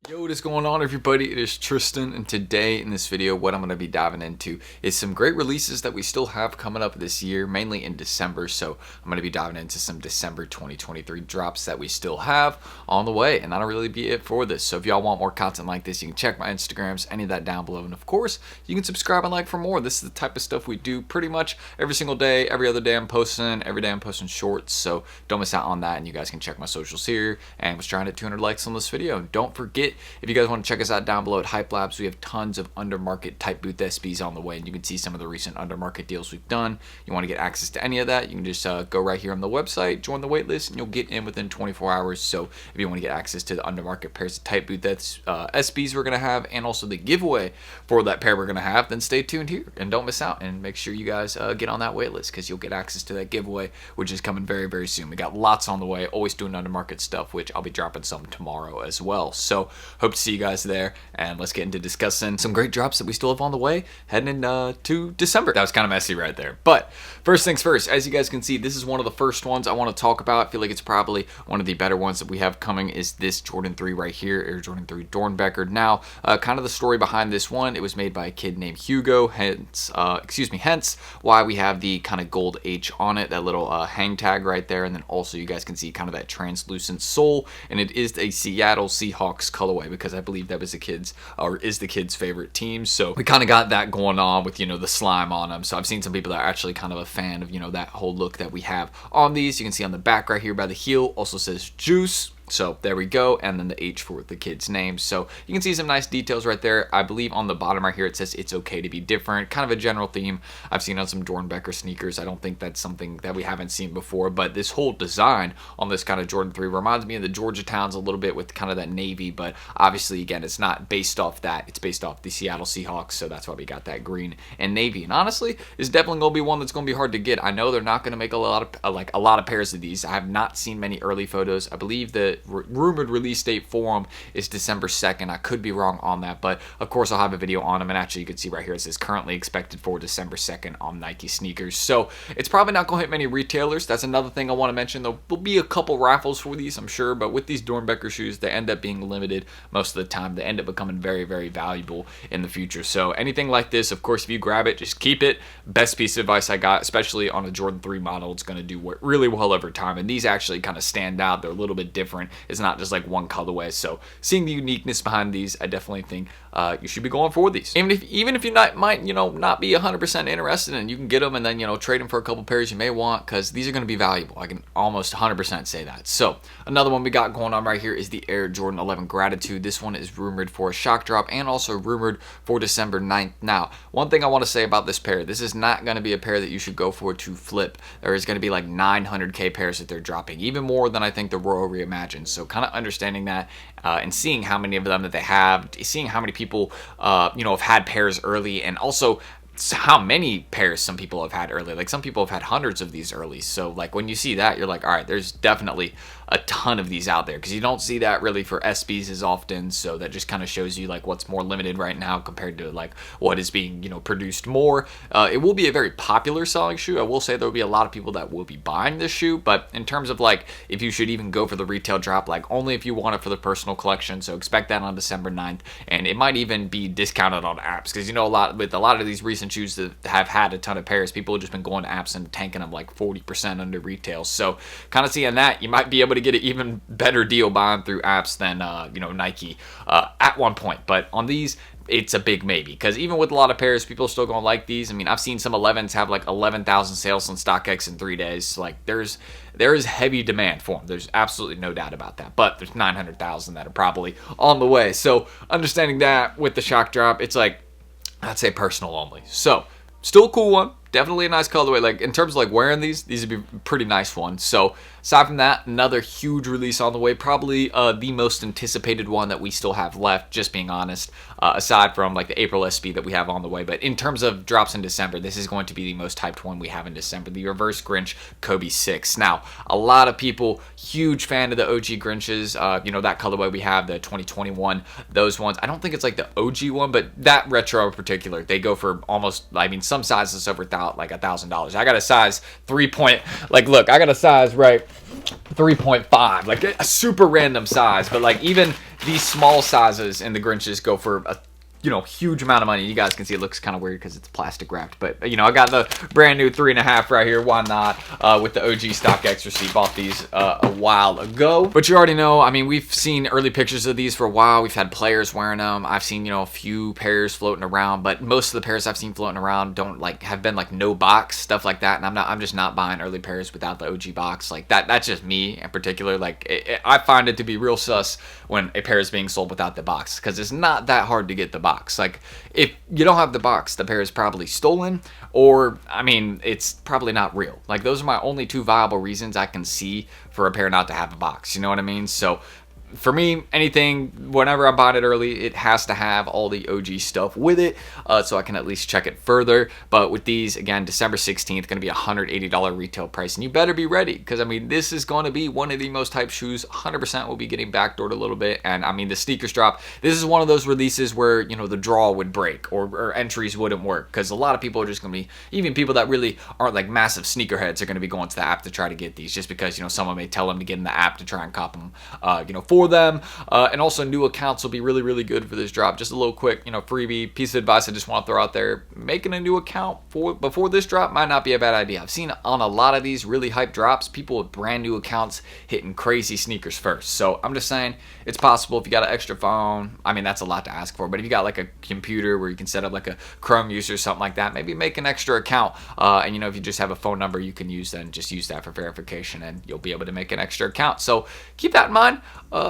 Yo, what is going on, everybody? It is Tristan, and today in this video what I'm going to be diving into is some great releases that we still have coming up this year, mainly in December. So I'm going to be diving into some December 2023 drops that we still have on the way, and that'll really be it for this. So if y'all want more content like this, you can check my Instagrams, any of that down below, and of course you can subscribe and like for more. This is the type of stuff we do pretty much every single day. Every other day I'm posting, every day I'm posting shorts, so don't miss out on that. And you guys can check my socials here, and was trying to 200 likes on this video. Don't forget, if you guys want to check us out down below at HYPELABS, we have tons of undermarket type booth SBs on the way, and you can see some of the recent undermarket deals we've done. You want to get access to any of that, you can just go right here on the website, join the waitlist, and you'll get in within 24 hours. So if you want to get access to the undermarket pairs of type booth SBs we're going to have, and also the giveaway for that pair we're going to have, then stay tuned here and don't miss out, and make sure you guys get on that waitlist, because you'll get access to that giveaway, which is coming very, very soon. We got lots on the way, always doing undermarket stuff, which I'll be dropping some tomorrow as well. So hope to see you guys there, and let's get into discussing some great drops that we still have on the way heading into December. That was kind of messy right there, but first things first, as you guys can see, this is one of the first ones I want to talk about. I feel like it's probably one of the better ones that we have coming, is this Jordan 3 right here, Air Jordan 3 Doernbecher. Now, kind of the story behind this one, it was made by a kid named Hugo, hence why we have the kind of gold H on it, that little hang tag right there, and then also you guys can see kind of that translucent sole, and it is a Seattle Seahawks colorway, because I believe that was the kid's, or is the kid's favorite team. So we kind of got that going on with, the slime on them. So I've seen some people that are actually kind of a fan of, that whole look that we have on these. You can see on the back right here by the heel also says Juice. So there we go, and then the H for the kid's name. So you can see some nice details right there. I believe on the bottom right here it says it's okay to be different, kind of a general theme I've seen on some Doernbecher sneakers. I don't think that's something that we haven't seen before, but this whole design on this kind of Jordan 3 reminds me of the Georgia Towns a little bit, with kind of that navy, but obviously again it's not based off that, it's based off the Seattle Seahawks, so that's why we got that green and navy. And honestly, it's definitely going to be one that's going to be hard to get. I know they're not going to make a lot of pairs of these. I have not seen many early photos. I believe the rumored release date for them is December 2nd. I could be wrong on that, but of course I'll have a video on them. And actually you can see right here it says currently expected for December 2nd on Nike sneakers. So it's probably not going to hit many retailers. That's another thing I want to mention. There'll be a couple raffles for these, I'm sure, but with these Doernbecher shoes, they end up being limited most of the time. They end up becoming very, very valuable in the future. So anything like this, of course, if you grab it, just keep it. Best piece of advice I got, especially on a Jordan 3 model, it's going to do really well over time. And these actually kind of stand out. They're a little bit different. It's not just like one colorway. So seeing the uniqueness behind these, I definitely think you should be going for these. Even if you might not be 100% interested, and you can get them and then trade them for a couple pairs you may want, because these are going to be valuable. I can almost 100% say that. So another one we got going on right here is the Air Jordan 11 Gratitude. This one is rumored for a shock drop and also rumored for December 9th. Now, one thing I want to say about this pair, this is not going to be a pair that you should go for to flip. There is going to be like 900k pairs that they're dropping, even more than I think the Royal Reimagined. So kind of understanding that and seeing how many of them that they have, seeing how many people have had pairs early, and also how many pairs some people have had early. Like some people have had hundreds of these early. So like when you see that, you're like, all right, there's definitely a ton of these out there, because you don't see that really for SBs as often. So that just kind of shows you like what's more limited right now compared to like what is being produced more. It will be a very popular selling shoe. I will say there will be a lot of people that will be buying this shoe, but in terms of like if you should even go for the retail drop, like only if you want it for the personal collection. So expect that on December 9th, and it might even be discounted on apps, because with a lot of these recent shoes that have had a ton of pairs, people have just been going to apps and tanking them like 40% under retail. So kind of seeing that, you might be able to get an even better deal buying through apps than Nike at one point. But on these, it's a big maybe, because even with a lot of pairs, people are still going to like these. I mean, I've seen some 11s have like 11,000 sales on StockX in 3 days. Like there is heavy demand for them. There's absolutely no doubt about that. But there's 900,000 that are probably on the way. So understanding that with the shock drop, it's like, I'd say personal only. So still a cool one. Definitely a nice colorway. Like in terms of like wearing these would be a pretty nice one. So aside from that, another huge release on the way, probably the most anticipated one that we still have left, just being honest, aside from like the April SB that we have on the way. But in terms of drops in December, this is going to be the most hyped one we have in December, the Reverse Grinch Kobe 6. Now, a lot of people, huge fan of the OG Grinches, that colorway we have, the 2021, those ones. I don't think it's like the OG one, but that retro in particular, they go for almost, some sizes over $1,000. about like $1,000. I got a size 3 point, like look, I got a size right 3.5, like a super random size, but like even these small sizes in the Grinches go for a huge amount of money. You guys can see it looks kind of weird because it's plastic wrapped, but I got the brand new 3.5 right here. Why not? With the OG StockX receipt. Bought these a while ago, but you already know. I mean, we've seen early pictures of these for a while. We've had players wearing them. I've seen a few pairs floating around, but most of the pairs I've seen floating around don't have been like no box stuff like that. And I'm just not buying early pairs without the OG box like that. That's just me in particular. Like I find it to be real sus when a pair is being sold without the box, because it's not that hard to get the box. Like if you don't have the box, the pair is probably stolen, or I mean, it's probably not real. Like those are my only two viable reasons I can see for a pair not to have a box. You know what I mean? So for me, anything, whenever I bought it early, it has to have all the OG stuff with it, so I can at least check it further. But with these, again, December 16th, going to be a $180 retail price, and you better be ready, because I mean, this is going to be one of the most hyped shoes. 100% will be getting backdoored a little bit, and I mean, the sneakers drop. This is one of those releases where the draw would break or entries wouldn't work, because a lot of people are just going to be, even people that really aren't like massive sneakerheads, are going to be going to the app to try to get these, just because someone may tell them to get in the app to try and cop them, for them. And also new accounts will be really, really good for this drop. Just a little quick, freebie piece of advice I just want to throw out there. Making a new account before this drop might not be a bad idea. I've seen on a lot of these really hype drops, people with brand new accounts hitting crazy sneakers first. So I'm just saying, it's possible if you got an extra phone. I mean, that's a lot to ask for, but if you got like a computer where you can set up like a Chrome user or something like that, maybe make an extra account. And if you just have a phone number you can use, then just use that for verification, and you'll be able to make an extra account. So keep that in mind.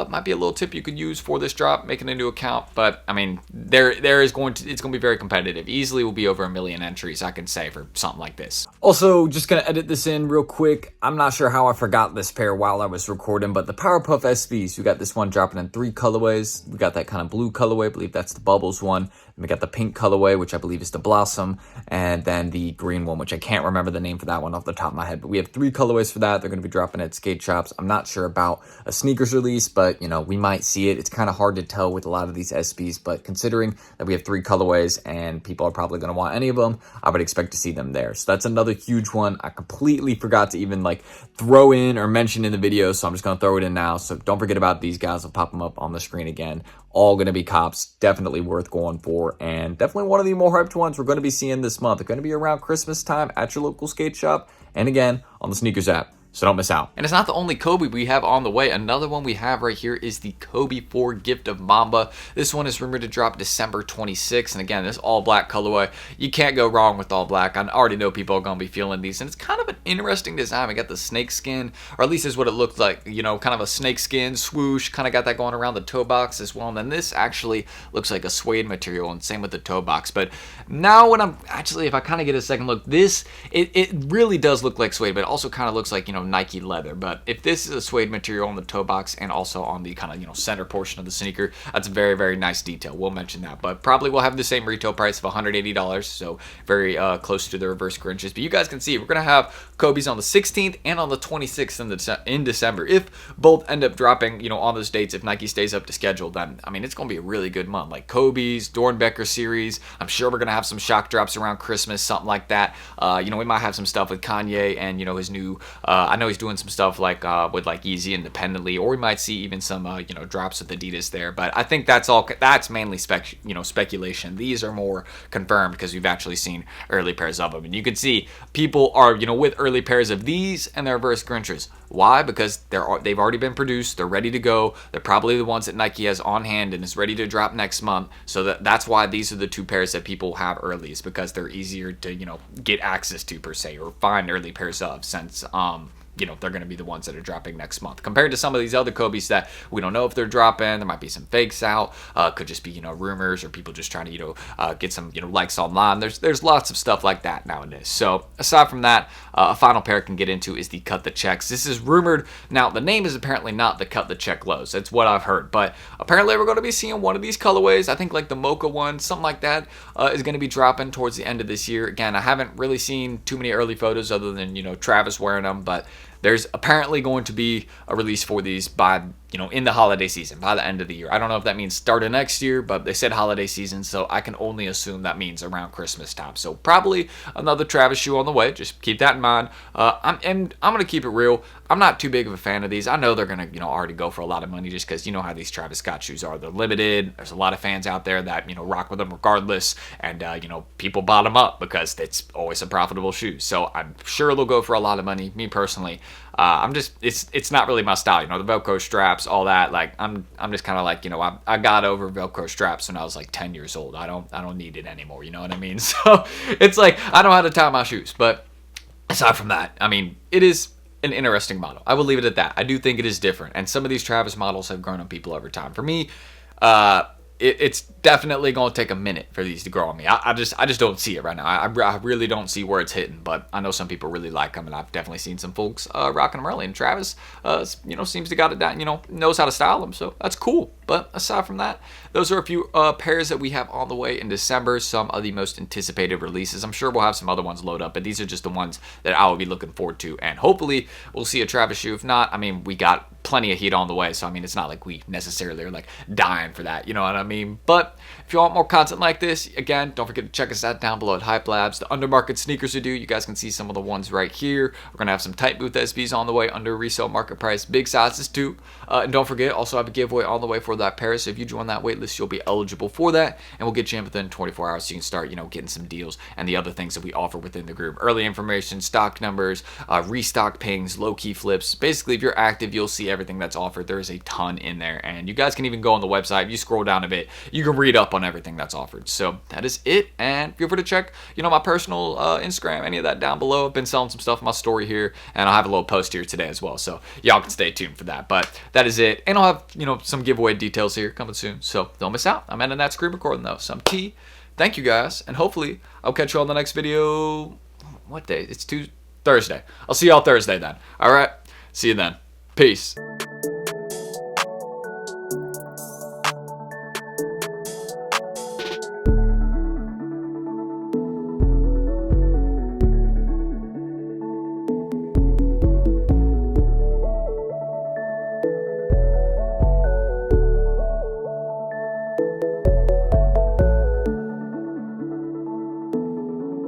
Might be a little tip you could use for this drop, making a new account. But I mean, it's going to be very competitive. Easily will be over 1 million entries, I can say, for something like this. Also, just gonna edit this in real quick. I'm not sure how I forgot this pair while I was recording, but the Powerpuff SBs, we got this one dropping in 3 colorways. We got that kind of blue colorway, I believe that's the Bubbles one. And we got the pink colorway, which I believe is the Blossom, and then the green one, which I can't remember the name for that one off the top of my head. But we have 3 colorways for that. They're going to be dropping at skate shops. I'm not sure about a sneakers release, but we might see it. It's kind of hard to tell with a lot of these SBs, but considering that we have 3 colorways and people are probably going to want any of them, I would expect to see them there. So that's another huge one I completely forgot to even throw in or mention in the video, so I'm just going to throw it in now. So don't forget about these guys. I'll pop them up on the screen again. All going to be cops, definitely worth going for, and definitely one of the more hyped ones we're going to be seeing this month. They're going to be around Christmas time at your local skate shop, and again, on the sneakers app. So don't miss out. And it's not the only Kobe we have on the way. Another one we have right here is the Kobe 4 Gift of Mamba. This one is rumored to drop December 26th. And again, this all black colorway. You can't go wrong with all black. I already know people are going to be feeling these. And it's kind of an interesting design. We got the snake skin, or at least is what it looked like. Kind of a snake skin swoosh. Kind of got that going around the toe box as well. And then this actually looks like a suede material, and same with the toe box. But now when if I kind of get a second look, it really does look like suede, but it also kind of looks like, Nike leather. But if this is a suede material on the toe box and also on the kind of center portion of the sneaker, that's a very, very nice detail. We'll mention that, but probably will have the same retail price of $180, so very close to the reverse Grinches. But you guys can see we're gonna have Kobe's on the 16th and on the 26th in December. If both end up dropping on those dates, if Nike stays up to schedule, then I mean, it's gonna be a really good month. Like Kobe's, Doernbecher series, I'm sure we're gonna have some shock drops around Christmas, something like that. We might have some stuff with Kanye and his new I know he's doing some stuff with Yeezy independently, or we might see even some drops with Adidas there. But I think that's mainly speculation. These are more confirmed because we've actually seen early pairs of them, and you can see people are with early pairs of these and their reverse Grinches. Why? Because they've already been produced, they're ready to go, they're probably the ones that Nike has on hand and is ready to drop next month. So that's why these are the 2 pairs that people have early, is because they're easier to get access to per se, or find early pairs of, since they're going to be the ones that are dropping next month, compared to some of these other Kobe's that we don't know if they're dropping. There might be some fakes out, could just be rumors, or people just trying to get some likes online. There's lots of stuff like that nowadays. So aside from that, a final pair I can get into is the Cut the Checks. This is rumored. Now the name is apparently not the Cut the Check lows. That's what I've heard, but apparently we're going to be seeing one of these colorways. I think like the mocha one, something like that, is going to be dropping towards the end of this year. Again, I haven't really seen too many early photos other than Travis wearing them, but there's apparently going to be a release for these by in the holiday season, by the end of the year. I don't know if that means start of next year, but they said holiday season, so I can only assume that means around Christmas time. So probably another Travis shoe on the way. Just keep that in mind. I'm gonna keep it real. I'm not too big of a fan of these. I know they're gonna, already go for a lot of money just because you know how these Travis Scott shoes are. They're limited. There's a lot of fans out there that rock with them regardless, and people bought them up because it's always a profitable shoe. So I'm sure they'll go for a lot of money. Me personally, it's not really my style. The Velcro straps, all that. Like I'm just kind of like, I got over Velcro straps when I was like 10 years old. I don't need it anymore. You know what I mean? So it's like I know how to tie my shoes. But aside from that, I mean, it is an interesting model. I will leave it at that. I do think it is different, and some of these Travis models have grown on people over time. For me, it's definitely going to take a minute for these to grow on me. I just don't see it right now. I really don't see where it's hitting, but I know some people really like them, and I've definitely seen some folks rocking them early. And Travis, seems to got it down. Knows how to style them, so that's cool. But aside from that, those are a few pairs that we have on the way in December. Some of the most anticipated releases. I'm sure we'll have some other ones load up, but these are just the ones that I will be looking forward to. And hopefully we'll see a Travis shoe. If not, I mean, we got plenty of heat on the way, so I mean, it's not like we necessarily are like dying for that, you know what I mean? But if you want more content like this, again, don't forget to check us out down below at HYPELABS. The undermarket sneakers we do, you guys can see some of the ones right here. We're gonna have some tight booth SBs on the way under resale market price, big sizes too. And don't forget, also have a giveaway on the way for that pair. So if you join that waitlist, you'll be eligible for that, and we'll get you in within 24 hours, so you can start, getting some deals and the other things that we offer within the group: early information, stock numbers, restock pings, low key flips. Basically, if you're active, you'll see everything that's offered. There is a ton in there, and you guys can even go on the website. If you scroll down a bit, you can read up on everything that's offered. So that is it, and feel free to check, my personal Instagram, any of that down below. I've been selling some stuff in my story here, and I'll have a little post here today as well, so y'all can stay tuned for that. But that is it, and I'll have some giveaway details here coming soon, so don't miss out. I'm ending that screen recording though, so I'm T. Thank you guys, and hopefully I'll catch you on the next video. What day? It's Thursday. I'll see y'all Thursday then. All right, see you then. Peace.